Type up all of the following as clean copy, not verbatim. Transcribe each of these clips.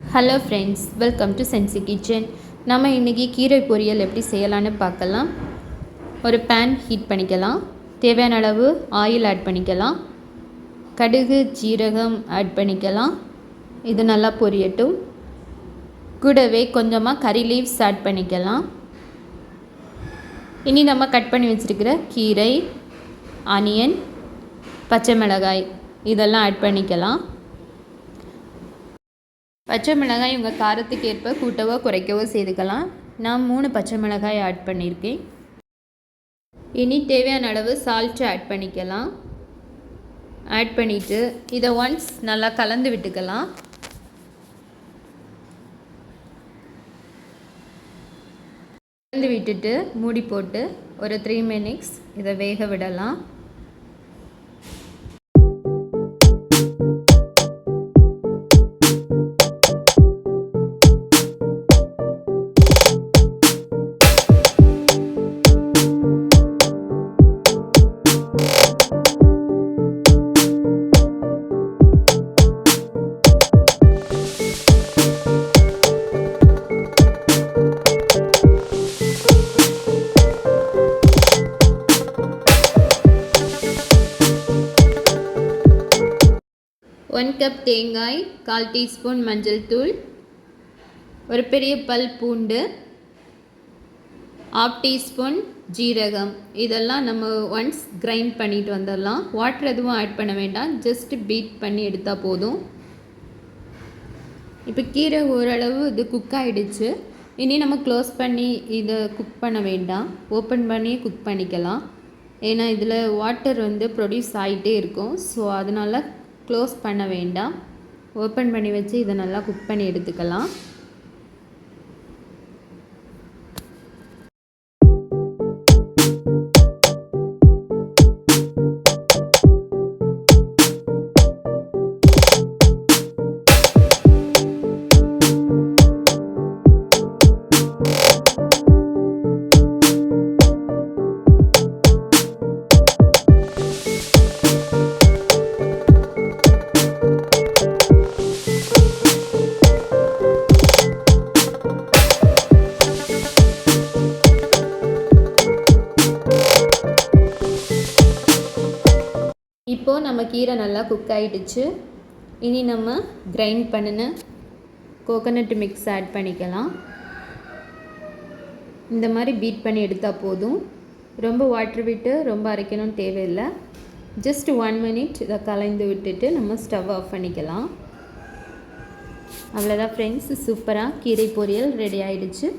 Hello friends, welcome to Sensi Kitchen. நம்ம இன்றைக்கி கீரை பொரியல் எப்படி செய்யலான்னு பார்க்கலாம். ஒரு பேன் ஹீட் பண்ணிக்கலாம். தேவையான அளவு ஆயில் ஆட் பண்ணிக்கலாம். கடுகு ஜீரகம் ஆட் பண்ணிக்கலாம். இது நல்லா பொரியட்டும். கூடவே கொஞ்சமாக கறி லீவ்ஸ் ஆட் பண்ணிக்கலாம். இனி நம்ம கட் பண்ணி வச்சுருக்கிற கீரை, ஆனியன், பச்சை மிளகாய் இதெல்லாம் ஆட் பண்ணிக்கலாம். பச்சை மிளகாய் உங்கள் காரத்துக்கு ஏற்ப கூட்டவோ குறைக்கவோ செய்துக்கலாம். நான் 3 பச்சை மிளகாய் ஆட் பண்ணியிருக்கேன். இனி தேவையான அளவு சால்ட்டு ஆட் பண்ணிக்கலாம். ஆட் பண்ணிவிட்டு இதை ஒன்ஸ் நல்லா கலந்து விட்டுக்கலாம். கலந்து விட்டுட்டு மூடி போட்டு ஒரு 3 மினிட்ஸ் இதை வேக விடலாம். ஒன் கப் தேங்காய், 1/4 டீஸ்பூன் மஞ்சள் தூள், ஒரு பெரிய பல் பூண்டு, 1/2 டீஸ்பூன் ஜீரகம் இதெல்லாம் நம்ம ஒன்ஸ் கிரைண்ட் பண்ணிட்டு வந்துடலாம். வாட்டர் எதுவும் ஆட் பண்ண வேண்டாம், ஜஸ்ட் பீட் பண்ணி எடுத்தால் போதும். இப்போ கீரை ஓரளவு இது குக் ஆகிடுச்சு. இனி நம்ம க்ளோஸ் பண்ணி இதை குக் பண்ண வேண்டாம், ஓப்பன் பண்ணி குக் பண்ணிக்கலாம். ஏன்னா இதில் வாட்டர் ப்ரொடியூஸ் ஆகிட்டே இருக்கும். ஸோ அதனால் க்ளோஸ் பண்ண வேண்டாம், ஓப்பன் பண்ணி வச்சு இதை நல்லா குக் பண்ணி எடுத்துக்கலாம். இப்போது நம்ம கீரை நல்லா குக் ஆகிடுச்சு. இனி நம்ம கிரைண்ட் பண்ணின கோகோனட் மிக்ஸ் ஆட் பண்ணிக்கலாம். இந்த மாதிரி பீட் பண்ணி எடுத்தால் போதும். ரொம்ப வாட்டர் விட்டு ரொம்ப அரைக்கணும்னு தேவையில்லை. ஜஸ்ட் 1 மினிட் இதை கலந்து விட்டுட்டு நம்ம ஸ்டவ் ஆஃப் பண்ணிக்கலாம். அவ்வளோதான் ஃப்ரெண்ட்ஸ், சூப்பராக கீரை பொரியல் ரெடி ஆகிடுச்சு.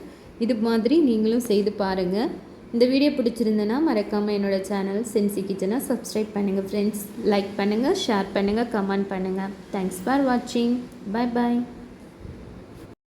இது மாதிரி நீங்களும் செய்து பாருங்கள். இந்த வீடியோ பிடிச்சிருந்தேன்னா மறக்காமல் என்னோடய சேனல் சென்சி கிச்சனை சப்ஸ்கிரைப் பண்ணுங்கள் ஃப்ரெண்ட்ஸ். லைக் பண்ணுங்கள், ஷேர் பண்ணுங்கள், கமெண்ட் பண்ணுங்கள். தேங்க்ஸ் ஃபார் வாட்சிங். பாய் பாய்.